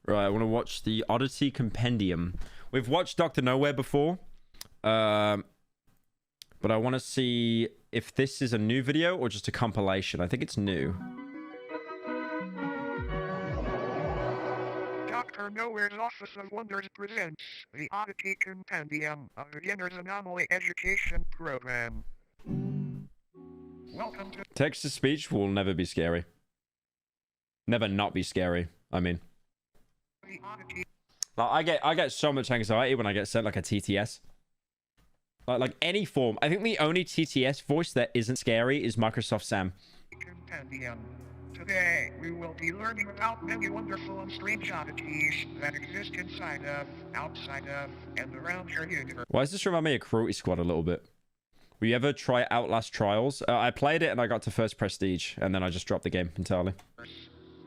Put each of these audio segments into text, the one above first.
Right, I want to watch the Odyssey Compendium. We've watched Dr. Nowhere before. But I want to see if this is a new video or just a compilation. I think it's new. Dr. Nowhere's Office of Wonders presents the Odyssey Compendium, a beginner's anomaly education program. Welcome to Text-to-speech will never be scary. Never not be scary, I mean. the Odyssey. Like, I get so much anxiety when I get sent like a TTS. Like any form. I think the only TTS voice that isn't scary is Microsoft Sam. Compendium. Today, we will be learning about many wonderful and strange oddities that exist inside of, outside of, and around your universe. Why does this remind me of Cruelty Squad a little bit? Will you ever try Outlast Trials? I played it and I got to first prestige, and then I just dropped the game entirely.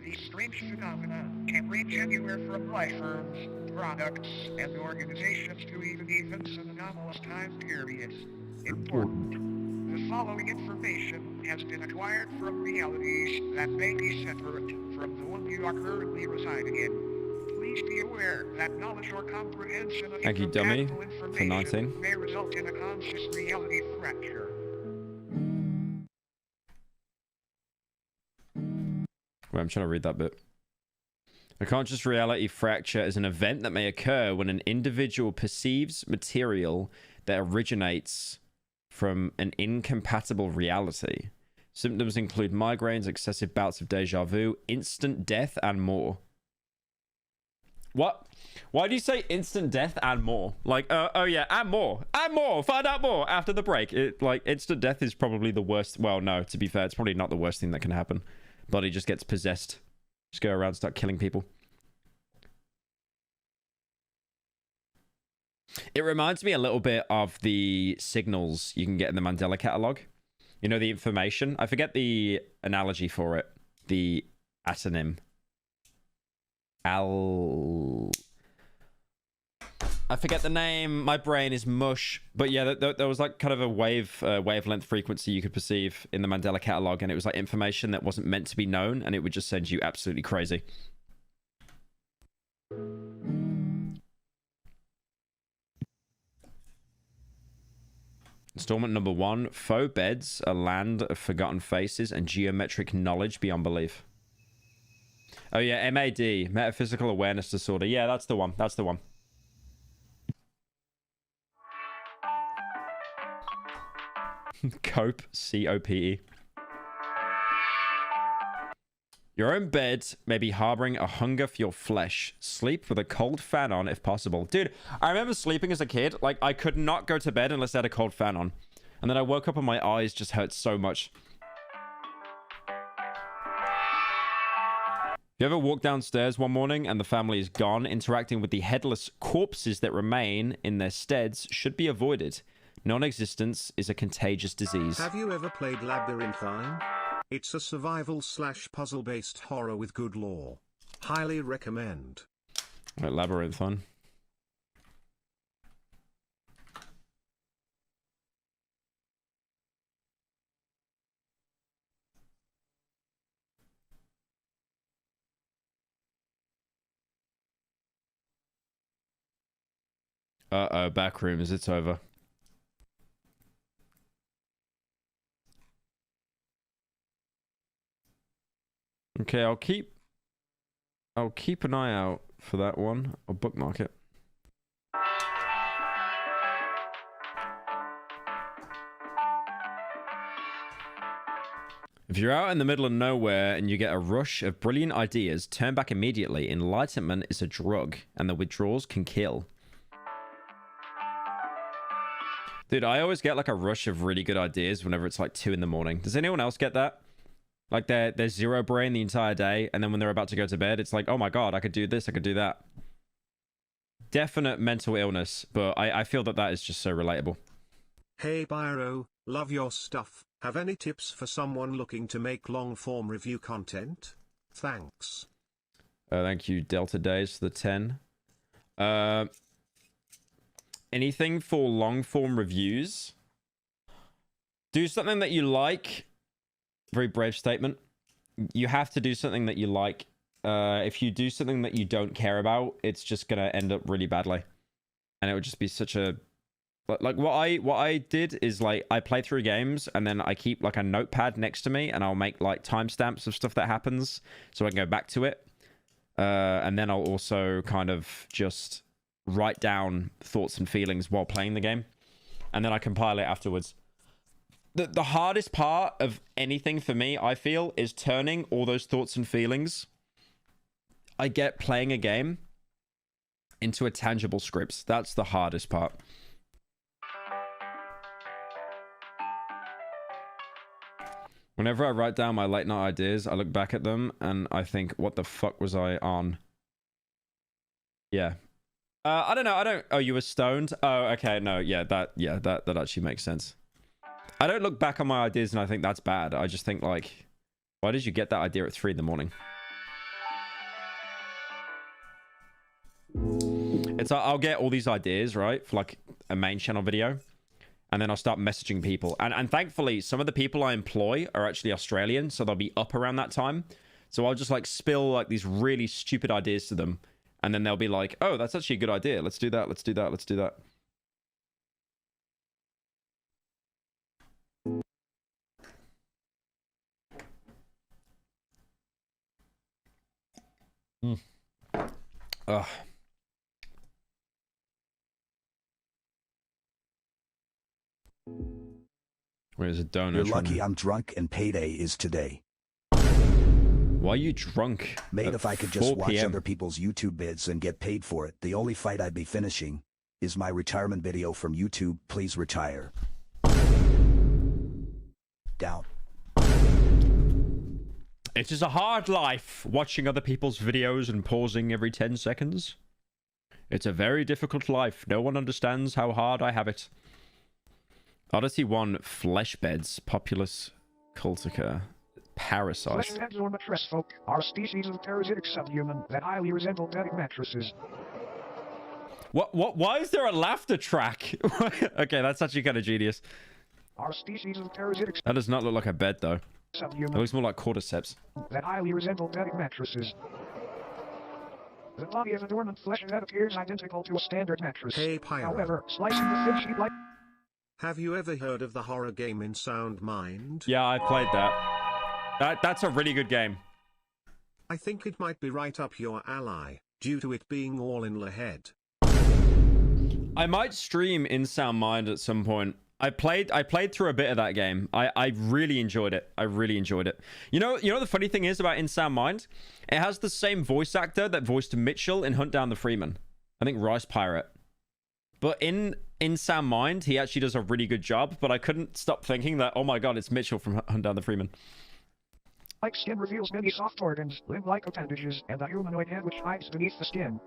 These strange phenomena can range anywhere from life forms, products, and organizations to even events and anomalous time periods. Important. The following information has been acquired from realities that may be separate from the one you are currently residing in. Please be aware that knowledge or comprehension of Thank you, dummy, information for 19. may result in a conscious reality fracture. Wait, I'm trying to read that bit. A conscious reality fracture is an event that may occur when an individual perceives material that originates from an incompatible reality. Symptoms include migraines, excessive bouts of deja vu, instant death, and more. What? Why do you say instant death and more? Like, oh yeah, and more. And more. Find out more after the break. Like, instant death is probably the worst. Well, no, to be fair, it's probably not the worst thing that can happen. Body just gets possessed. Just go around, start killing people. It reminds me a little bit of the signals you can get in the Mandela catalog. You know, the information. I forget the analogy for it. The atonym. I forget the name. My brain is mush. But yeah, there was like kind of a wavelength frequency you could perceive in the Mandela catalog, and it was like information that wasn't meant to be known, and it would just send you absolutely crazy. Installment number 1, Faux Beds, a land of forgotten faces and geometric knowledge beyond belief. Oh yeah, MAD, Metaphysical Awareness Disorder. Yeah, that's the one. That's the one. Cope, C-O-P-E. Your own bed may be harboring a hunger for your flesh. Sleep with a cold fan on if possible. Dude, I remember sleeping as a kid. Like, I could not go to bed unless I had a cold fan on. And then I woke up and my eyes just hurt so much. You ever walk downstairs one morning and the family is gone? Interacting with the headless corpses that remain in their steads should be avoided. Non-existence is a contagious disease. Have you ever played Labyrinthine? It's a survival/puzzle-based horror with good lore. Highly recommend. Right, Labyrinthine. Uh-oh, backrooms, it's over. Okay, I'll keep an eye out for that one. I'll bookmark it. If you're out in the middle of nowhere and you get a rush of brilliant ideas, turn back immediately. Enlightenment is a drug, and the withdrawals can kill. Dude, I always get like a rush of really good ideas whenever it's like 2 in the morning. Does anyone else get that? Like they're zero brain the entire day, and then when they're about to go to bed, it's like, oh my god, I could do this, I could do that. Definite mental illness, but I feel that that is just so relatable. Hey Pyro, love your stuff. Have any tips for someone looking to make long-form review content? Thanks. Thank you, Delta Days, for the 10. Anything for long-form reviews? Do something that you like. Very brave statement. You have to do something that you like if you do something that you don't care about, it's just gonna end up really badly, and it would just be such a like what I did is like I play through games and then I keep like a notepad next to me and I'll make like timestamps of stuff that happens so I can go back to it, and then I'll also kind of just write down thoughts and feelings while playing the game, and then I compile it afterwards. The hardest part of anything for me, I feel, is turning all those thoughts and feelings I get playing a game into a tangible script. That's the hardest part. Whenever I write down my late night ideas, I look back at them and I think, what the fuck was I on? Yeah. I don't know. Oh, you were stoned? Oh, okay. No, yeah, that actually makes sense. I don't look back on my ideas and I think that's bad. I just think like, why did you get that idea at 3 in the morning? It's like, I'll get all these ideas, right? For like a main channel video. And then I'll start messaging people. And thankfully, some of the people I employ are actually Australian. So they'll be up around that time. So I'll just like spill like these really stupid ideas to them. And then they'll be like, oh, that's actually a good idea. Let's do that. Let's do that. Let's do that. Ugh. Where's a donut? You're lucky I'm drunk and payday is today. Why are you drunk? Mate, if I could just watch other people's YouTube vids and get paid for it, the only fight I'd be finishing is my retirement video from YouTube. Please retire. Down. It is a hard life watching other people's videos and pausing every 10 seconds. It's a very difficult life. No one understands how hard I have it. Odyssey 1 Flesh Beds, Populus Cultica, Parasite. Flesh beds or mattress folk are a species of parasitic subhuman that highly resemble bedding mattresses. Why is there a laughter track? Okay, that's actually kind of genius. Are a species of parasitic That does not look like a bed, though. subhuman It looks more like cordyceps. that highly resemble bedding mattresses. The body of a dormant flesh that appears identical to a standard mattress. Hey, Pyro. However, slicing the thin sheet like Have you ever heard of the horror game In Sound Mind? Yeah, I played that. That's a really good game. I think it might be right up your alley, due to it being all in the head. I might stream In Sound Mind at some point. I played through a bit of that game. I really enjoyed it. I really enjoyed it. You know the funny thing is about In Sound Mind? It has the same voice actor that voiced Mitchell in Hunt Down the Freeman. I think Rice Pirate. But in Sound Mind, he actually does a really good job, but I couldn't stop thinking that, oh my god, it's Mitchell from Hunt Down the Freeman. like skin reveals many soft organs, limb-like appendages, and a humanoid head which hides beneath the skin.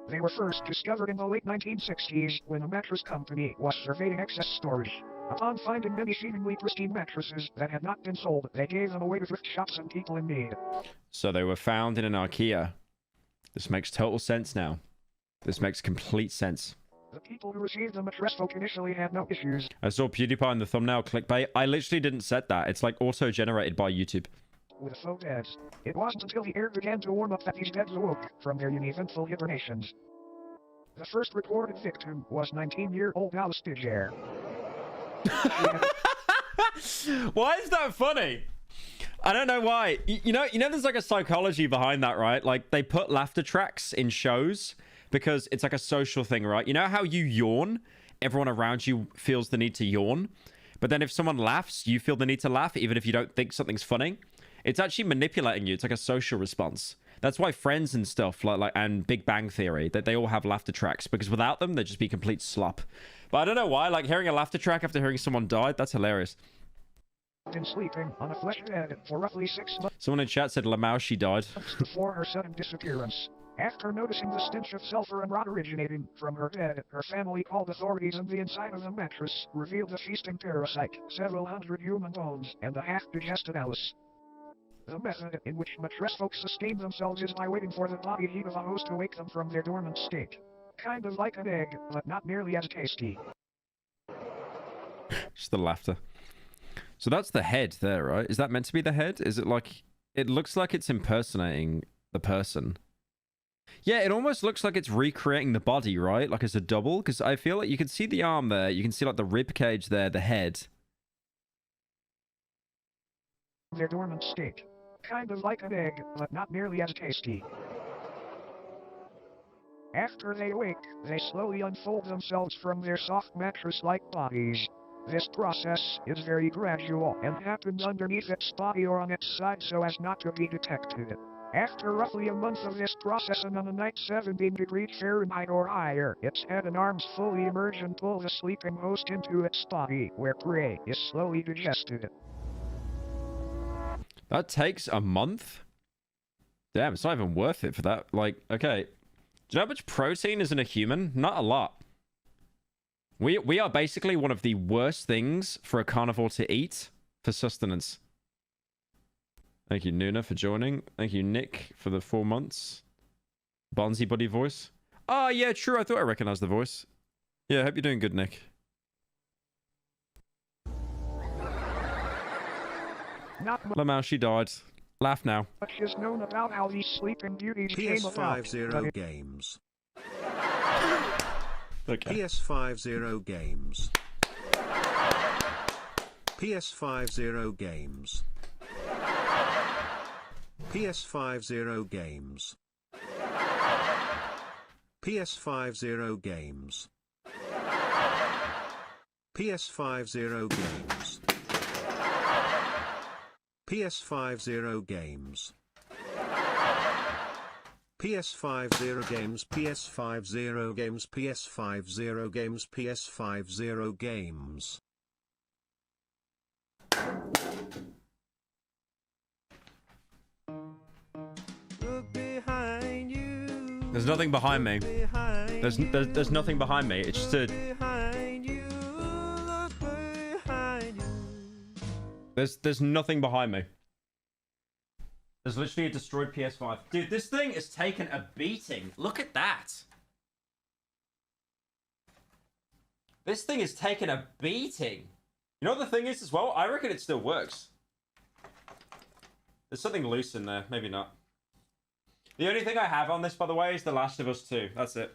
They were first discovered in the late 1960s when a mattress company was surveying excess storage. Upon finding many seemingly pristine mattresses that had not been sold, they gave them away to thrift shops and people in need. So they were found in an IKEA. This makes total sense now. This makes complete sense. The people who received the mattress folk initially had no issues. I saw PewDiePie in the thumbnail clickbait. I literally didn't set that. It's like auto-generated by YouTube. With faux beds. It wasn't until the air began to warm up that these beds awoke from their uneventful hibernations. The first reported victim was 19-year-old Alice Digere. Why is that funny? I don't know why. You know, there's like a psychology behind that, right? Like they put laughter tracks in shows because it's like a social thing, right? You know how you yawn? Everyone around you feels the need to yawn. But then if someone laughs, you feel the need to laugh even if you don't think something's funny. It's actually manipulating you. It's like a social response. That's why Friends and stuff like and Big Bang Theory, that they all have laughter tracks, because without them they'd just be complete slop. But I don't know why, like hearing a laughter track after hearing someone died, that's hilarious. Been sleeping on a flesh bed for roughly 6 months Someone in chat said Lamau, she died. before her sudden disappearance. After noticing the stench of sulfur and rot originating from her bed, her family called authorities, and the inside of the mattress revealed a feasting parasite, several hundred human bones, and a half-digested Alice. The method in which mattress folks sustain themselves is by waiting for the body heat of a host to wake them from their dormant state. Kind of like an egg, but not nearly as tasty. Just the laughter. So that's the head there, right? Is that meant to be the head? Is it like... It looks like it's impersonating the person. Yeah, it almost looks like it's recreating the body, right? Like it's a double, because I feel like you can see the arm there. You can see like the rib cage there, the head. Their dormant state. Kind of like an egg, but not nearly as tasty. After they wake, they slowly unfold themselves from their soft mattress-like bodies. This process is very gradual and happens underneath its body or on its side so as not to be detected. After roughly a month of this process and on a night 17 degrees Fahrenheit or higher, its head and arms fully emerge and pull the sleeping host into its body, where prey is slowly digested. That takes a month? Damn, it's not even worth it for that. Like, okay. Do you know how much protein is in a human? Not a lot. We are basically one of the worst things for a carnivore to eat for sustenance. Thank you, Nuna, for joining. Thank you, Nick, for the 4 months. Bonzi Buddy voice. Oh, yeah, true. I thought I recognized the voice. Yeah, I hope you're doing good, Nick. Lamau, she died. Laugh now. Much is known about how these sleeping beauties came about. PS50 games. Okay. PS50 games. PS50 games. PS50 games. PS50 games. PS50 games. PS50 games. PS50 games. PS50 games. PS50 games. PS50 games. Look behind you. There's nothing behind me. There's nothing behind me. It's just a... Behind you. Look behind you. There's nothing behind me. There's literally a destroyed PS5. Dude, this thing has taken a beating. Look at that. This thing has taken a beating. You know what the thing is as well? I reckon it still works. There's something loose in there. Maybe not. The only thing I have on this, by the way, is The Last of Us 2. That's it.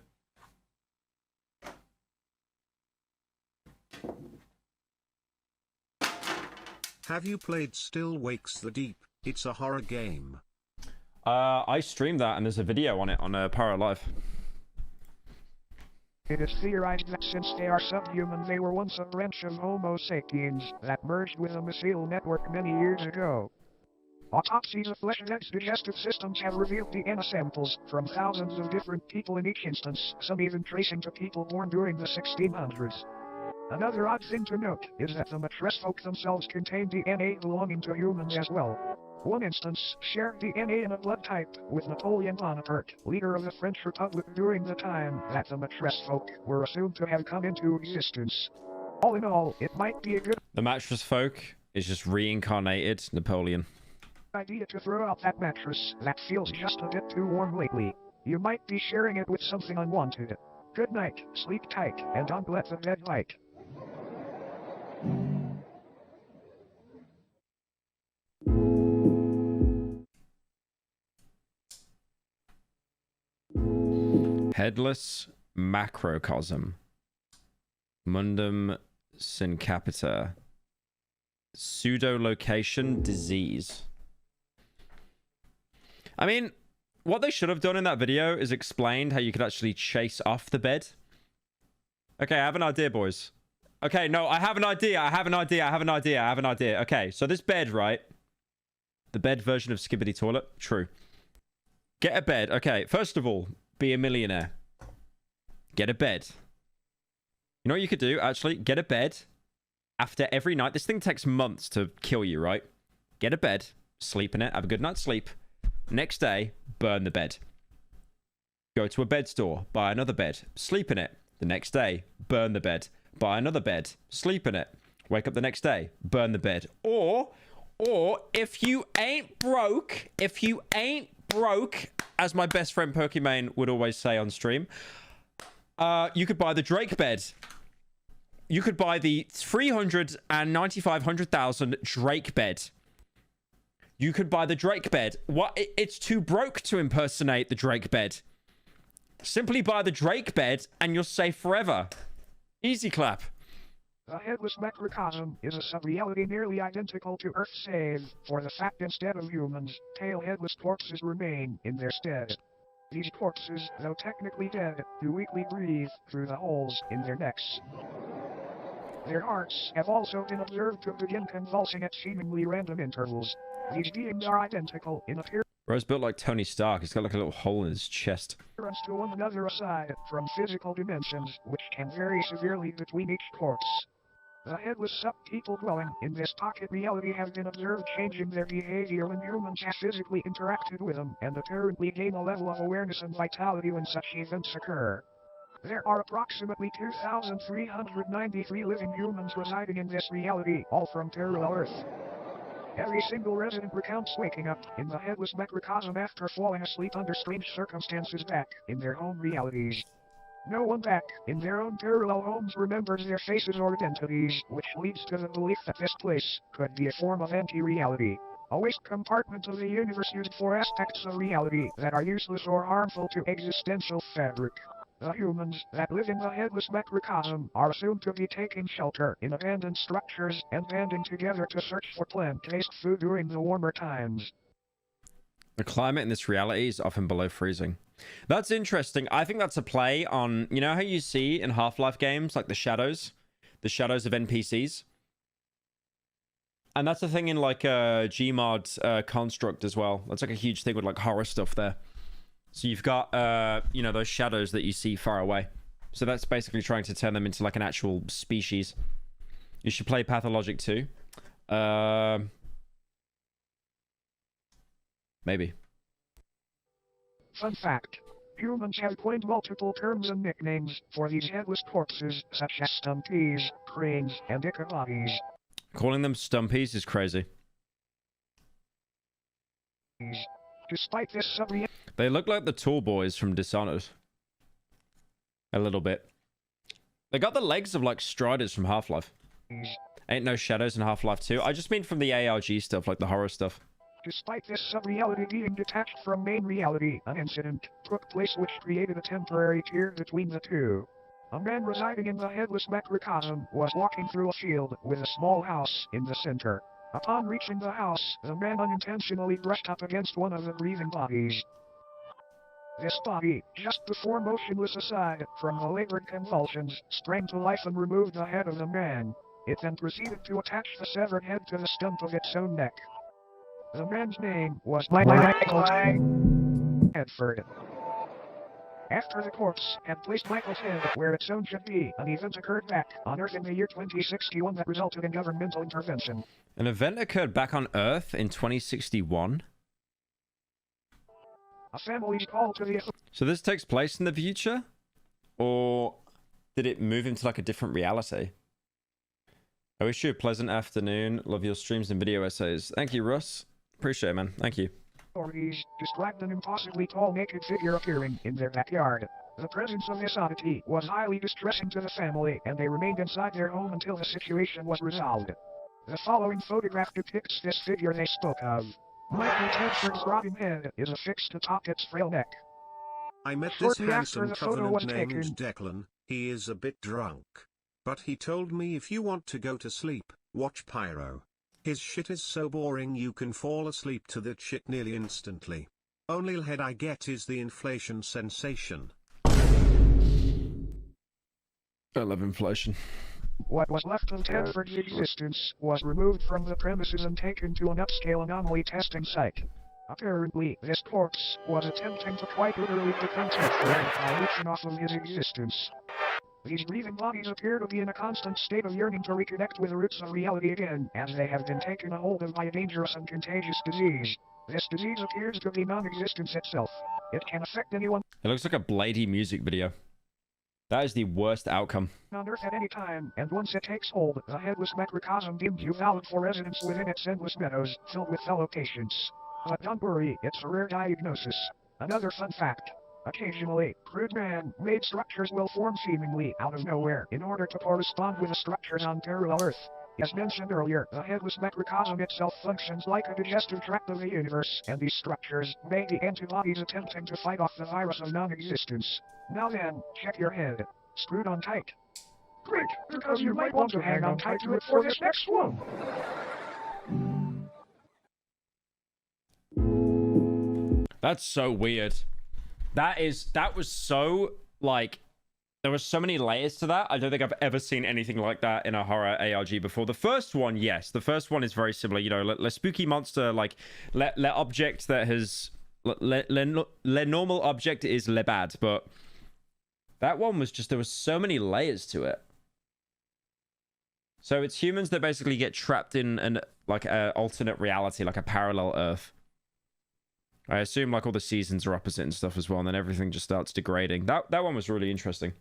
Have you played Still Wakes the Deep? It's a horror game. I streamed that, and there's a video on it on Pyro Live. It is theorized that since they are subhuman, they were once a branch of Homo sapiens that merged with a mycelial network many years ago. Autopsies of flesh-dense digestive systems have revealed DNA samples from thousands of different people in each instance, some even tracing to people born during the 1600s. Another odd thing to note is that the mattress folk themselves contain DNA belonging to humans as well. One instance shared DNA in a blood type with Napoleon Bonaparte, leader of the French Republic during the time that the mattress folk were assumed to have come into existence. All in all, it might be a good The mattress folk is just reincarnated Napoleon. idea to throw out that mattress that feels just a bit too warm lately. You might be sharing it with something unwanted. Good night, sleep tight, and don't let the bed light. Headless macrocosm. Mundum syncapita. Pseudolocation disease. I mean, what they should have done in that video is explained how you could actually chase off the bed. Okay, I have an idea, boys. Okay, no, I have an idea. Okay, so this bed, right? The bed version of Skibbity Toilet. True. Get a bed. Okay, first of all, be a millionaire. Get a bed. You know what you could do? Actually, get a bed after every night. This thing takes months to kill you, right? Get a bed, sleep in it, have a good night's sleep. Next day, burn the bed. Go to a bed store, buy another bed, sleep in it. The next day, burn the bed. Buy another bed, sleep in it. Wake up the next day, burn the bed. Or if you ain't broke, as my best friend Pokimane would always say on stream, you could buy the Drake bed. You could buy the 395,000 Drake bed. You could buy the Drake bed. What? It's too broke to impersonate the Drake bed. Simply buy the Drake bed and you're safe forever. Easy clap. The headless macrocosm is a sub-reality nearly identical to Earth, save for the fact instead of humans, tail-headless corpses remain in their stead. These corpses, though technically dead, do weakly breathe through the holes in their necks. Their hearts have also been observed to begin convulsing at seemingly random intervals. These beings are identical in appearance Bro's built like Tony Stark. He's got like a little hole in his chest. to one another aside from physical dimensions, which can vary severely between each corpse. The headless sub-people dwelling in this pocket reality have been observed changing their behavior when humans have physically interacted with them and apparently gain a level of awareness and vitality when such events occur. There are approximately 2,393 living humans residing in this reality, all from parallel Earth. Every single resident recounts waking up in the headless macrocosm after falling asleep under strange circumstances back in their home realities. No one back in their own parallel homes remembers their faces or identities, which leads to the belief that this place could be a form of anti-reality, a waste compartment of the universe used for aspects of reality that are useless or harmful to existential fabric. The humans that live in the headless macrocosm are assumed to be taking shelter in abandoned structures and banding together to search for plant-based food during the warmer times. The climate in this reality is often below freezing. That's interesting. I think that's a play on, you know how you see in Half-Life games, like the shadows of NPCs? And that's a thing in like Gmod Construct as well. That's like a huge thing with like horror stuff there. So you've got, you know, those shadows that you see far away. So that's basically trying to turn them into like an actual species. You should play Pathologic too. Maybe. Fun fact. Humans have coined multiple terms and nicknames for these headless corpses, such as stumpies, cranes, and ichabodies. Calling them stumpies is crazy. Despite this sub-reality, They look like the tall boys from Dishonored. A little bit. They got the legs of like Striders from Half-Life. Ain't no shadows in Half-Life 2. I just mean from the ARG stuff, like the horror stuff. Despite this sub-reality being detached from main reality, an incident took place which created a temporary tier between the two. A man residing in the headless macrocosm was walking through a field with a small house in the center. Upon reaching the house, the man unintentionally brushed up against one of the breathing bodies. This body, just before motionless aside from the labored convulsions, sprang to life and removed the head of the man. It then proceeded to attach the severed head to the stump of its own neck. The man's name was Michael Hedford. After the corpse had placed Michael's head where its own should be, an event occurred back on Earth in the year 2061 that resulted in governmental intervention. An event occurred back on Earth in 2061? A family's call to the So this takes place in the future? Or did it move into like a different reality? I wish you a pleasant afternoon. Love your streams and video essays. Thank you, Russ. Appreciate it, man. Thank you. authorities described an impossibly tall naked figure appearing in their backyard. The presence of this oddity was highly distressing to the family, and they remained inside their home until the situation was resolved. The following photograph depicts this figure they spoke of. Michael Tedford's rotting head is affixed atop its frail neck. I met this Shortly after handsome the photo was covenant named taken, Declan. He is a bit drunk. But he told me if you want to go to sleep, watch Pyro. His shit is so boring you can fall asleep to that shit nearly instantly. Only head I get is the inflation sensation. I love inflation. what was left of Tedford's existence was removed from the premises and taken to an upscale anomaly testing site. Apparently, this corpse was attempting to quite literally become Tedford by leeching off of his existence. These breathing bodies appear to be in a constant state of yearning to reconnect with the roots of reality again, as they have been taken a hold of by a dangerous and contagious disease. This disease appears to be non-existence itself. It can affect anyone It looks like a Bladey music video. That is the worst outcome. on Earth at any time, and once it takes hold, the headless macrocosm deems you valid for residence within its endless meadows, filled with fellow patients. But don't worry, it's a rare diagnosis. Another fun fact. Occasionally, crude man-made structures will form seemingly out of nowhere in order to correspond with the structures on parallel Earth. As mentioned earlier, the headless macrocosm itself functions like a digestive tract of the universe, and these structures may be antibodies attempting to fight off the virus of non-existence. Now then, check your head. Screwed on tight. Great, because you might want to hang on tight to it for this next one. That's so weird. That was so, like, there were so many layers to that. I don't think I've ever seen anything like that in a horror ARG before. The first one, yes. The first one is very similar. You know, le spooky monster, like, le object that has... Le normal object is le bad, but... That one was just... There was so many layers to it. So it's humans that basically get trapped in an, like, a alternate reality, like a parallel Earth. I assume, like, all the seasons are opposite and stuff as well, and then everything just starts degrading. That one was really interesting.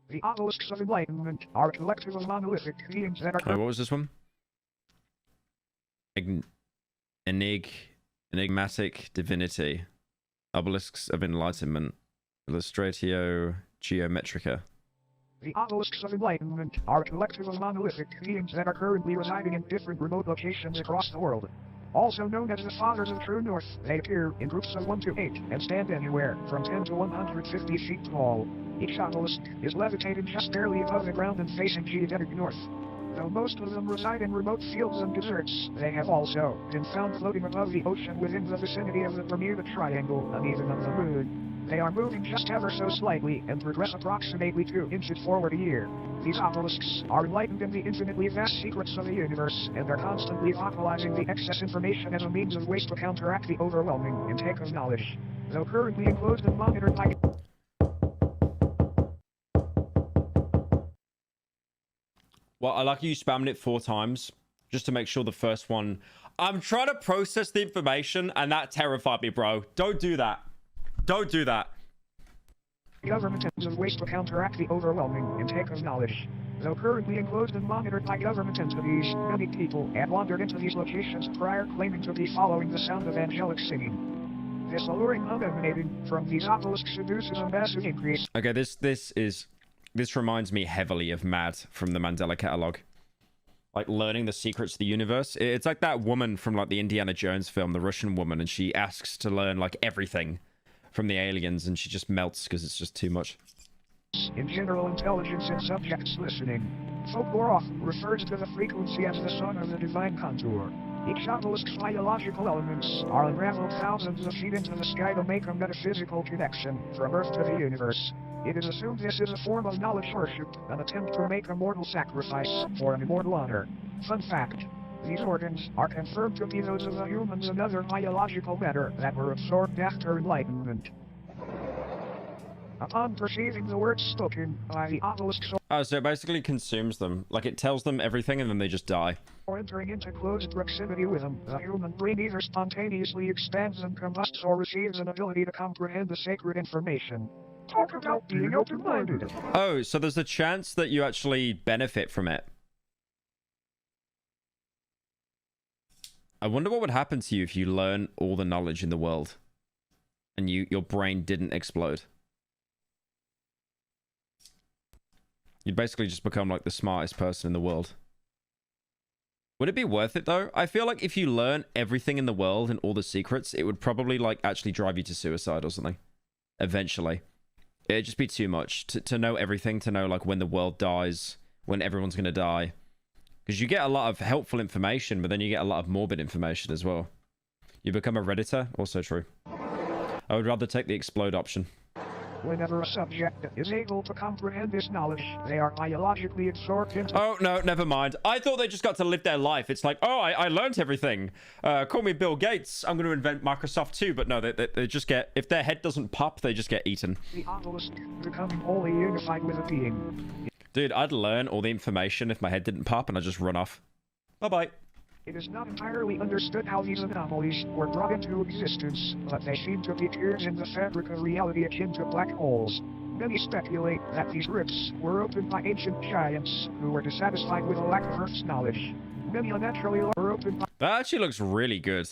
The obelisks of enlightenment are a collective of monolithic beings that are... What was this one? Enigmatic divinity. Obelisks of enlightenment. Illustratio geometrica. The obelisks of enlightenment are a collective of monolithic beings that are currently residing in different remote locations across the world. Also known as the Fathers of True North, they appear in groups of 1 to 8 and stand anywhere from 10 to 150 feet tall. Each obelisk is levitated just barely above the ground and facing geodetic north. Though most of them reside in remote fields and deserts, they have also been found floating above the ocean within the vicinity of the Bermuda Triangle and even of the Moon. They are moving just ever so slightly and progress approximately 2 inches forward a year. These obelisks are enlightened in the infinitely vast secrets of the universe and are constantly vocalizing the excess information as a means of waste to counteract the overwhelming intake of knowledge. Though currently enclosed and monitored by... Well, I like you spamming it 4 times just to make sure the first one... I'm trying to process the information and that terrified me, bro. Don't do that. Don't do that. Government ends of waste to counteract the overwhelming intake of knowledge. Though currently enclosed and monitored by government entities, many people have wandered into these locations prior claiming to be following the sound of angelic singing. This alluring hum emanating from these obelisks seduces a massive increase. Okay, this reminds me heavily of Mad from the Mandela Catalog. Like, learning the secrets of the universe. It's like that woman from, like, the Indiana Jones film, the Russian woman, and she asks to learn, like, everything from the aliens, and she just melts because it's just too much. In general intelligence and subjects listening, folklore often refers to the frequency as the sun or the divine contour. Each obelisk's biological elements are unraveled thousands of feet into the sky to make a metaphysical connection from Earth to the universe. It is assumed this is a form of knowledge worship, an attempt to make a mortal sacrifice for an immortal honor. Fun fact. These organs are confirmed to be those of the humans and other biological matter that were absorbed after enlightenment. Upon perceiving the words spoken by the obelisks Oh, so it basically consumes them. Like, it tells them everything and then they just die. or entering into close proximity with them, the human brain either spontaneously expands and combusts or receives an ability to comprehend the sacred information. Talk about being open-minded. Oh, so there's a chance that you actually benefit from it. I wonder what would happen to you if you learn all the knowledge in the world and your brain didn't explode. You'd basically just become like the smartest person in the world. Would it be worth it though? I feel like if you learn everything in the world and all the secrets, it would probably like actually drive you to suicide or something. Eventually. It'd just be too much to know everything, to know like when the world dies, when everyone's going to die. Because you get a lot of helpful information, but then you get a lot of morbid information as well. You become a Redditor, also true. I would rather take the explode option. Whenever a subject is able to comprehend this knowledge, they are biologically absorbed into... Oh, no, never mind. I thought they just got to live their life. It's like, oh, I learned everything. Call me Bill Gates. I'm going to invent Microsoft too. But no, they just get... If their head doesn't pop, they just get eaten. The obelisk becoming wholly unified with a being. Dude, I'd learn all the information if my head didn't pop and I'd just run off. Bye-bye. It is not entirely understood how these anomalies were brought into existence, but they seem to be tears in the fabric of reality akin to black holes. Many speculate that these rifts were opened by ancient giants who were dissatisfied with a lack of Earth's knowledge. Many unnaturally were opened by... That actually looks really good.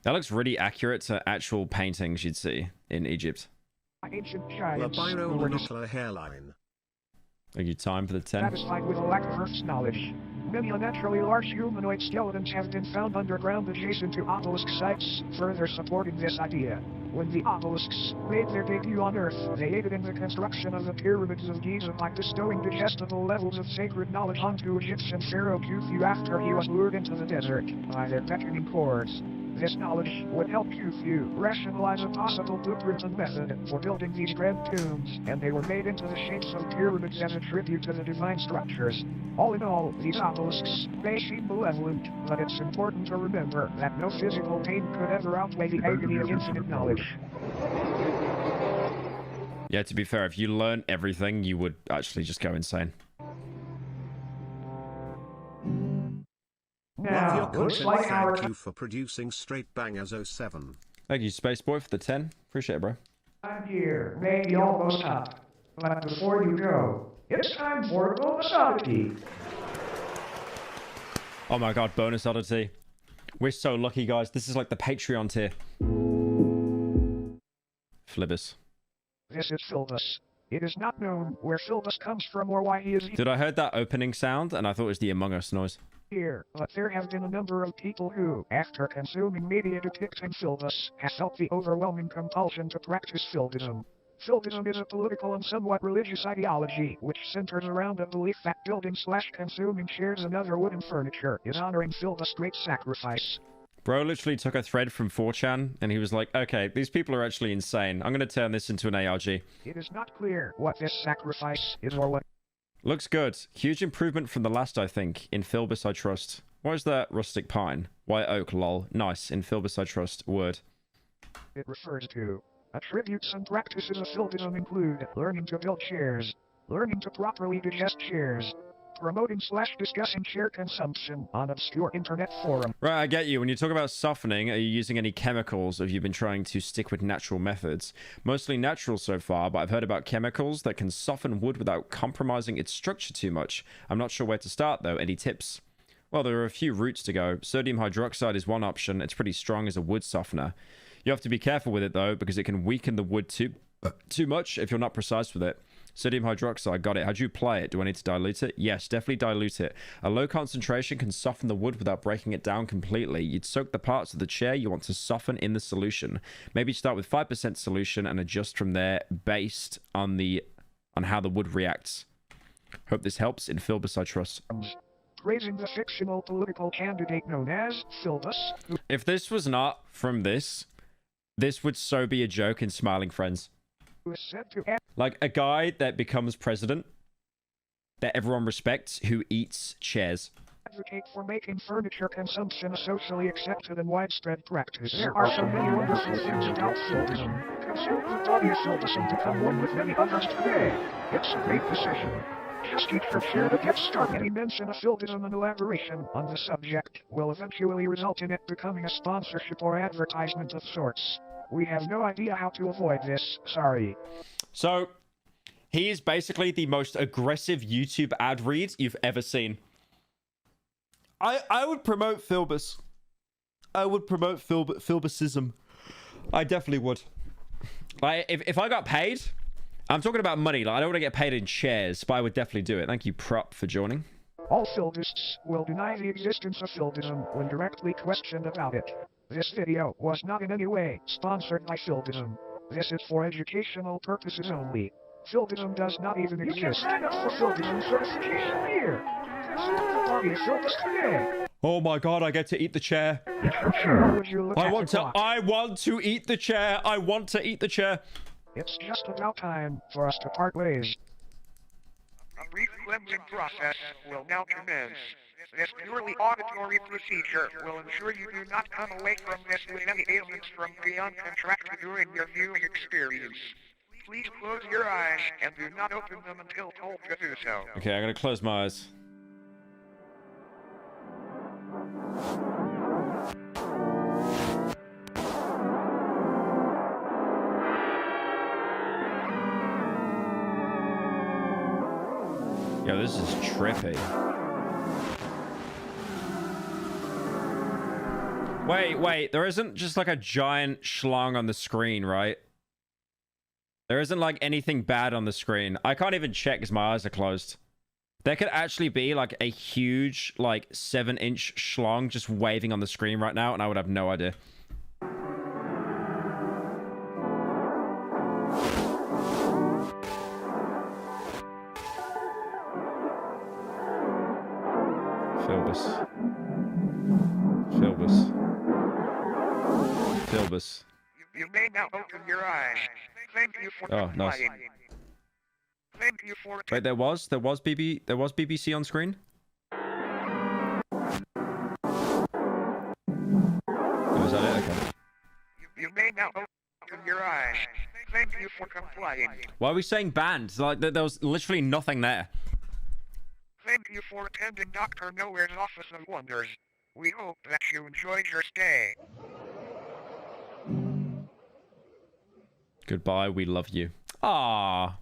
That looks really accurate to actual paintings you'd see in Egypt. ancient giants La who were pyrocynical hairline. Are you time for the 10? Satisfied with a lack of Earth's knowledge. Many unnaturally large humanoid skeletons have been found underground adjacent to obelisk sites, further supporting this idea. When the obelisks made their debut on Earth, they aided in the construction of the pyramids of Giza by bestowing digestible levels of sacred knowledge onto Egyptian pharaoh Khufu after he was lured into the desert by their beckoning chords. This knowledge would help Khufu rationalize a possible blueprint and method for building these grand tombs, and they were made into the shapes of pyramids as a tribute to the divine structures. All in all, these obelisks may seem malevolent, but it's important to remember that no physical pain could ever outweigh the agony of infinite knowledge. Yeah, to be fair, if you learn everything, you would actually just go insane. Love your Now, looks content. like our Thank you for producing Straight Bangers 07. Thank you, Spaceboy, for the 10. Appreciate it, bro. time here may be almost up. But before you go, it's time for a bonus oddity. Oh my god, bonus oddity. We're so lucky, guys. This is like the Patreon tier. Flibbers. This is Philbus. It is not known where Philbus comes from or why he is Dude, I heard that opening sound and I thought it was the Among Us noise. here, but there have been a number of people who, after consuming media depicting Philbus, have felt the overwhelming compulsion to practice Philbism. Philbism is a political and somewhat religious ideology which centers around a belief that building/consuming chairs and other wooden furniture is honoring Philbus' great sacrifice. Bro literally took a thread from 4chan and he was like, okay, these people are actually insane. I'm going to turn this into an ARG. It is not clear what this sacrifice is or what Looks good. Huge improvement from the last, I think. In Philbus, I trust. What is that? Rustic pine. White oak, lol. Nice. In Philbus, I trust. Word. it refers to. Attributes and practices of Philbism include learning to build chairs, learning to properly digest chairs, promoting/discussing chair consumption on obscure internet forums. Right, I get you. When you talk about softening, are you using any chemicals or have you been trying to stick with natural methods? Mostly natural so far, but I've heard about chemicals that can soften wood without compromising its structure too much. I'm not sure where to start though. Any tips? Well, there are a few routes to go. Sodium hydroxide is one option. It's pretty strong as a wood softener. You have to be careful with it though, because it can weaken the wood too much if you're not precise with it. Sodium hydroxide, got it. How do you apply it? Do I need to dilute it? Yes, definitely dilute it. A low concentration can soften the wood without breaking it down completely. You'd soak the parts of the chair you want to soften in the solution. Maybe start with 5% solution and adjust from there based on how the wood reacts. Hope this helps. In Philbus, I trust. Praising the fictional political candidate known as Philbus, who If this was not from this would so be a joke in Smiling Friends. is said to Like a guy that becomes president that everyone respects who eats chairs. advocate for making furniture consumption a socially accepted and widespread practice. There are so many wonderful things about Philbism. Consider the body of Philbism become one with many others today. It's a great decision. Just eat your chair to get started. Any mention of Philbism and elaboration on the subject will eventually result in it becoming a sponsorship or advertisement of sorts. We have no idea how to avoid this. Sorry. So, he is basically the most aggressive YouTube ad read you've ever seen. I would promote Philbus. I would promote Philbusism. I definitely would. Like, if I got paid, I'm talking about money. Like, I don't want to get paid in shares, but I would definitely do it. Thank you, Prop, for joining. All Philbists will deny the existence of Philbism when directly questioned about it. This video was not in any way sponsored by Philbism. This is for educational purposes only. Philbism does not even exist. You can sign up for Philbism certification here. Consider the body of Philbus today. Oh my god, I get to eat the chair. How would you look I at want the to clock? I want to eat the chair. I want to eat the chair. It's just about time for us to part ways. A brief cleansing process will now commence. This purely auditory procedure will ensure you do not come away from this with any ailments from beyond contracted during your viewing experience. Please close your eyes and do not open them until told to do so. Okay, I'm gonna close my eyes. Yo, this is trippy. Wait, there isn't just like a giant schlong on the screen, right? There isn't like anything bad on the screen. I can't even check because my eyes are closed. There could actually be like a huge, like 7-inch schlong just waving on the screen right now, and I would have no idea. Philbus. Philbus. Philbus. You may now open your eyes. Thank you for Oh, nice. complying. Thank you for Wait, there was BBC on screen? Oh, is that it? Okay. You may now open your eyes. Thank you for complying. Why are we saying banned? Like, there was literally nothing there. Thank you for attending Dr. Nowhere's Office of Wonders. We hope that you enjoyed your stay. Goodbye, we love you. Ah.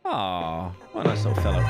Ah. What a nice little fellow.